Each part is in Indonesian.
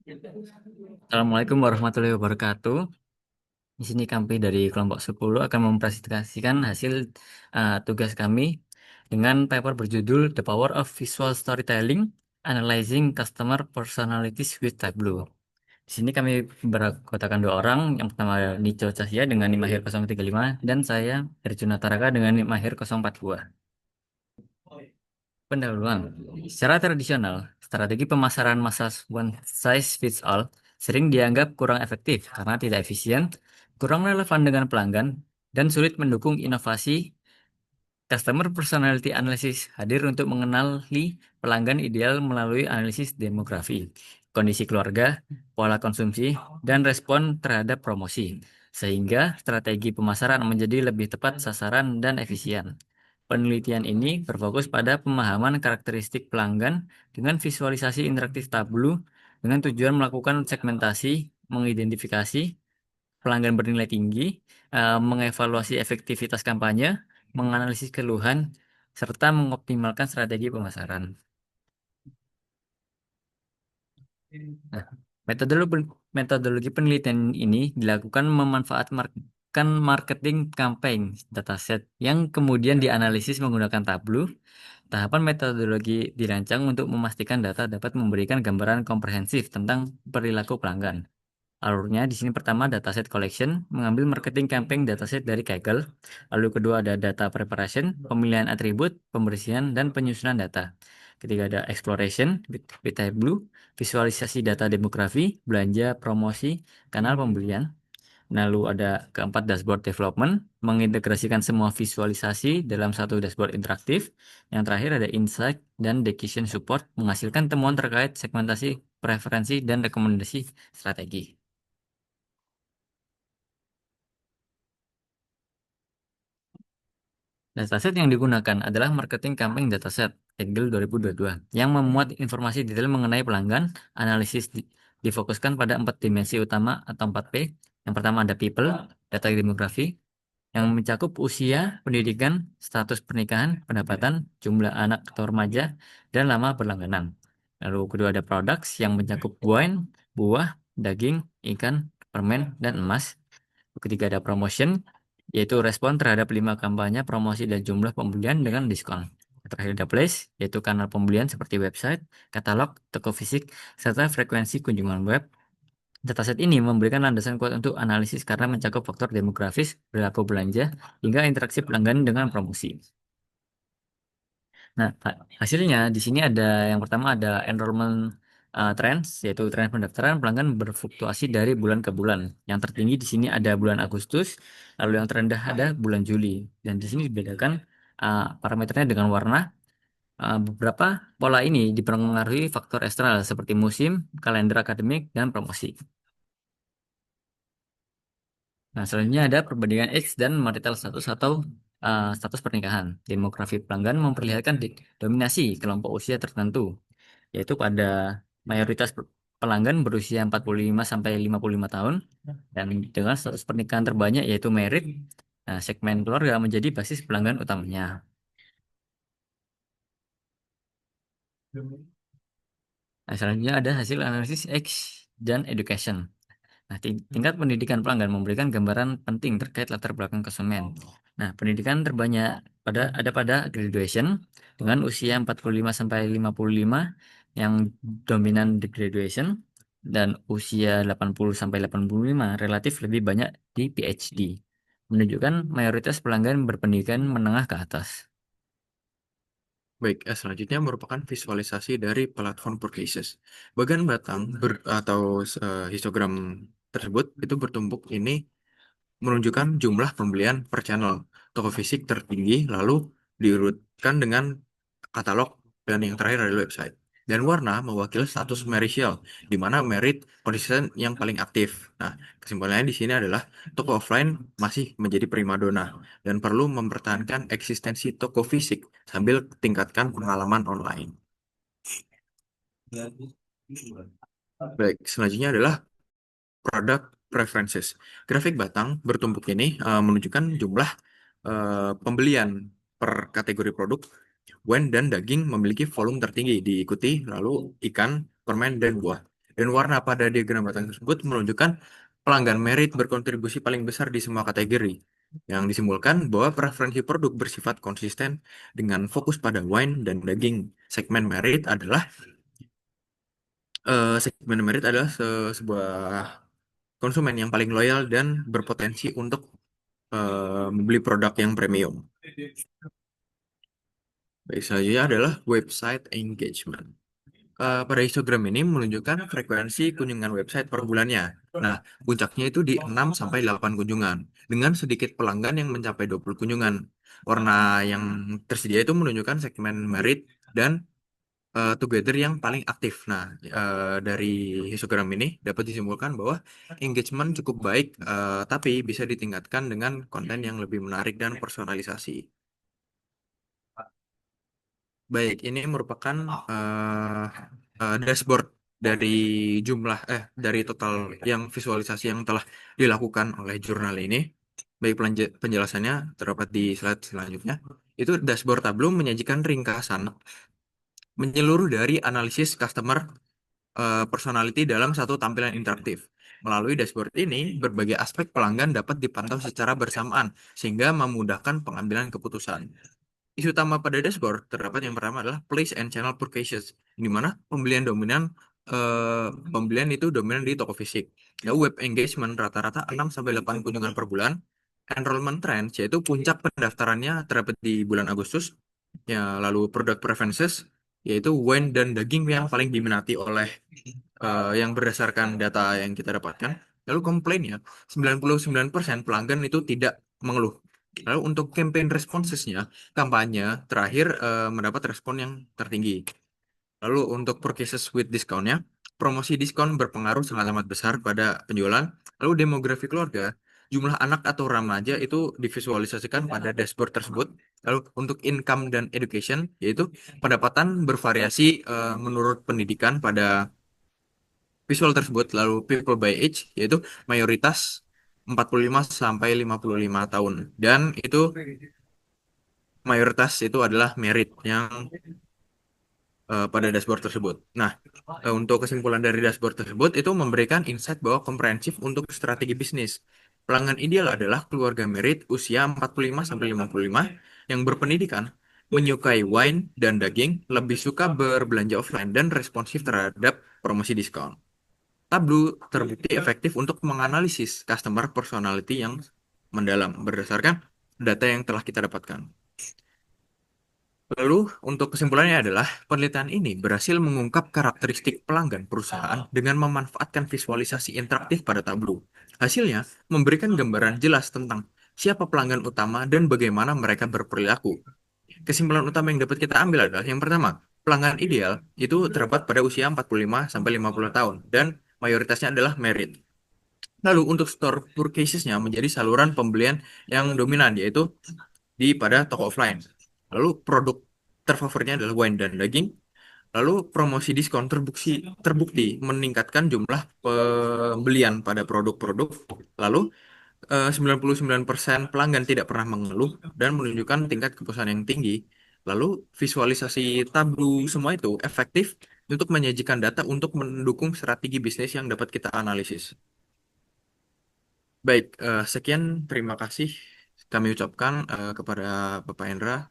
Assalamualaikum warahmatullahi wabarakatuh. Di sini kami dari kelompok 10 akan mempresentasikan hasil tugas kami dengan paper berjudul The Power of Visual Storytelling Analyzing Customer Personalities with Tableau. Di sini kami beranggotakan dua orang. Yang pertama Nico Cahya dengan NIM akhir 035 dan saya Herjuna Taraka dengan NIM akhir 042. Pendahuluan. Secara tradisional, strategi pemasaran massal one size fits all sering dianggap kurang efektif karena tidak efisien, kurang relevan dengan pelanggan, dan sulit mendukung inovasi. Customer Personality Analysis hadir untuk mengenali pelanggan ideal melalui analisis demografi, kondisi keluarga, pola konsumsi, dan respon terhadap promosi, sehingga strategi pemasaran menjadi lebih tepat sasaran dan efisien. Penelitian ini berfokus pada pemahaman karakteristik pelanggan dengan visualisasi interaktif Tableau dengan tujuan melakukan segmentasi, mengidentifikasi pelanggan bernilai tinggi, mengevaluasi efektivitas kampanye, menganalisis keluhan, serta mengoptimalkan strategi pemasaran. Nah, metodologi penelitian ini dilakukan memanfaatkan marketing campaign dataset yang kemudian dianalisis menggunakan Tableau. Tahapan metodologi dirancang untuk memastikan data dapat memberikan gambaran komprehensif tentang perilaku pelanggan. Alurnya di sini pertama dataset collection, mengambil marketing campaign dataset dari Kaggle. Lalu kedua ada data preparation, pemilihan atribut, pembersihan, dan penyusunan data. Ketiga ada exploration with Tableau, visualisasi data demografi, belanja, promosi, kanal pembelian. Lalu ada keempat dashboard development, mengintegrasikan semua visualisasi dalam satu dashboard interaktif. Yang terakhir ada insight dan decision support, menghasilkan temuan terkait segmentasi, preferensi, dan rekomendasi strategi. Dataset yang digunakan adalah Marketing Campaign Dataset Kaggle 2022 yang memuat informasi detail mengenai pelanggan. Analisis difokuskan pada 4 dimensi utama atau 4P. Yang pertama ada people, data demografi, yang mencakup usia, pendidikan, status pernikahan, pendapatan, jumlah anak atau remaja, dan lama berlangganan. Lalu kedua ada products yang mencakup wine, buah, daging, ikan, permen, dan emas. Ketiga ada promotion, yaitu respon terhadap 5 kampanye promosi dan jumlah pembelian dengan diskon. Terakhir ada place, yaitu kanal pembelian seperti website, katalog, toko fisik, serta frekuensi kunjungan web. Dataset ini memberikan landasan kuat untuk analisis karena mencakup faktor demografis, perilaku belanja, hingga interaksi pelanggan dengan promosi. Nah, hasilnya di sini ada yang pertama ada enrollment trends, yaitu tren pendaftaran pelanggan berfluktuasi dari bulan ke bulan. Yang tertinggi di sini ada bulan Agustus, lalu yang terendah ada bulan Juli. Dan di sini dibedakan parameternya dengan warna. Beberapa pola ini dipengaruhi faktor eksternal seperti musim, kalender akademik, dan promosi. Nah, selanjutnya ada perbandingan age dan marital status atau status pernikahan. Demografi pelanggan memperlihatkan dominasi kelompok usia tertentu, yaitu pada mayoritas pelanggan berusia 45 sampai 55 tahun dan dengan status pernikahan terbanyak yaitu married. Nah, segmen keluarga menjadi basis pelanggan utamanya. Nah, selanjutnya ada hasil analisis age dan education. Nah, tingkat pendidikan pelanggan memberikan gambaran penting terkait latar belakang konsumen. Nah, pendidikan terbanyak pada graduation dengan usia 45 sampai 55 yang dominan di graduation dan usia 80 sampai 85 relatif lebih banyak di PhD. Menunjukkan mayoritas pelanggan berpendidikan menengah ke atas. Baik, selanjutnya merupakan visualisasi dari platform purchases. Bagian batang atau histogram tersebut itu bertumpuk ini menunjukkan jumlah pembelian per channel. Toko fisik tertinggi lalu diurutkan dengan katalog dan yang terakhir adalah website. Dan warna mewakili status Meritial, di mana merit konsisten yang paling aktif. Nah, kesimpulannya di sini adalah toko offline masih menjadi primadona dan perlu mempertahankan eksistensi toko fisik sambil tingkatkan pengalaman online. Baik, selanjutnya adalah product preferences. Grafik batang bertumpuk ini menunjukkan jumlah pembelian per kategori produk. Wine dan daging memiliki volume tertinggi, diikuti lalu ikan, permen, dan buah. Dan warna pada diagram batang tersebut menunjukkan pelanggan merit berkontribusi paling besar di semua kategori, yang disimpulkan bahwa preferensi produk bersifat konsisten dengan fokus pada wine dan daging. Segmen merit adalah sebuah konsumen yang paling loyal dan berpotensi untuk membeli produk yang premium. Baik, selanjutnya adalah website engagement. Pada histogram ini menunjukkan frekuensi kunjungan website per bulannya. Nah, puncaknya itu di 6 sampai 8 kunjungan, dengan sedikit pelanggan yang mencapai 20 kunjungan. Warna yang tersedia itu menunjukkan segmen merit dan together yang paling aktif. Nah, dari histogram ini dapat disimpulkan bahwa engagement cukup baik, tapi bisa ditingkatkan dengan konten yang lebih menarik dan personalisasi. Baik, ini merupakan dashboard dari dari total yang visualisasi yang telah dilakukan oleh jurnal ini. Baik, penjelasannya terdapat di slide selanjutnya. Itu dashboard Tableau menyajikan ringkasan menyeluruh dari analisis customer personality dalam satu tampilan interaktif. Melalui dashboard ini, berbagai aspek pelanggan dapat dipantau secara bersamaan sehingga memudahkan pengambilan keputusan. Isu utama pada dashboard terdapat yang pertama adalah place and channel purchases, di mana pembelian itu dominan di toko fisik. Ya, web engagement rata-rata 6 sampai 8 kunjungan per bulan. Enrollment trends yaitu puncak pendaftarannya terdapat di bulan Agustus. Ya, lalu product preferences yaitu wine dan daging yang paling diminati oleh yang berdasarkan data yang kita dapatkan. Lalu komplainnya, 99% pelanggan itu tidak mengeluh. Lalu untuk campaign responsesnya, kampanye terakhir mendapat respon yang tertinggi. Lalu untuk purchases with discount-nya, promosi diskon berpengaruh sangat amat besar pada penjualan. Lalu demografi keluarga, jumlah anak atau remaja itu divisualisasikan pada dashboard tersebut. Lalu untuk income dan education, yaitu pendapatan bervariasi menurut pendidikan pada visual tersebut. Lalu people by age, yaitu mayoritas 45 sampai 55 tahun. Dan itu mayoritas itu adalah merit yang pada dashboard tersebut. Nah, untuk kesimpulan dari dashboard tersebut itu memberikan insight bahwa komprehensif untuk strategi bisnis. Pelanggan ideal adalah keluarga merit usia 45 sampai 55 yang berpendidikan, menyukai wine dan daging, lebih suka berbelanja offline dan responsif terhadap promosi diskon. Tableau terbukti efektif untuk menganalisis customer personality yang mendalam berdasarkan data yang telah kita dapatkan. Lalu, untuk kesimpulannya adalah penelitian ini berhasil mengungkap karakteristik pelanggan perusahaan dengan memanfaatkan visualisasi interaktif pada Tableau. Hasilnya memberikan gambaran jelas tentang siapa pelanggan utama dan bagaimana mereka berperilaku. Kesimpulan utama yang dapat kita ambil adalah yang pertama, pelanggan ideal itu terdapat pada usia 45 sampai 50 tahun dan mayoritasnya adalah merit. Lalu untuk store purchasesnya menjadi saluran pembelian yang dominan yaitu pada toko offline. Lalu produk terfavoritnya adalah wine dan daging. Lalu promosi diskon terbukti meningkatkan jumlah pembelian pada produk-produk. Lalu 99% pelanggan tidak pernah mengeluh dan menunjukkan tingkat kepuasan yang tinggi. Lalu visualisasi Tableau semua itu efektif untuk menyajikan data untuk mendukung strategi bisnis yang dapat kita analisis. Baik, sekian terima kasih kami ucapkan kepada Bapak Hendra.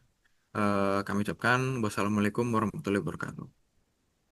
Kami ucapkan wassalamualaikum warahmatullahi wabarakatuh.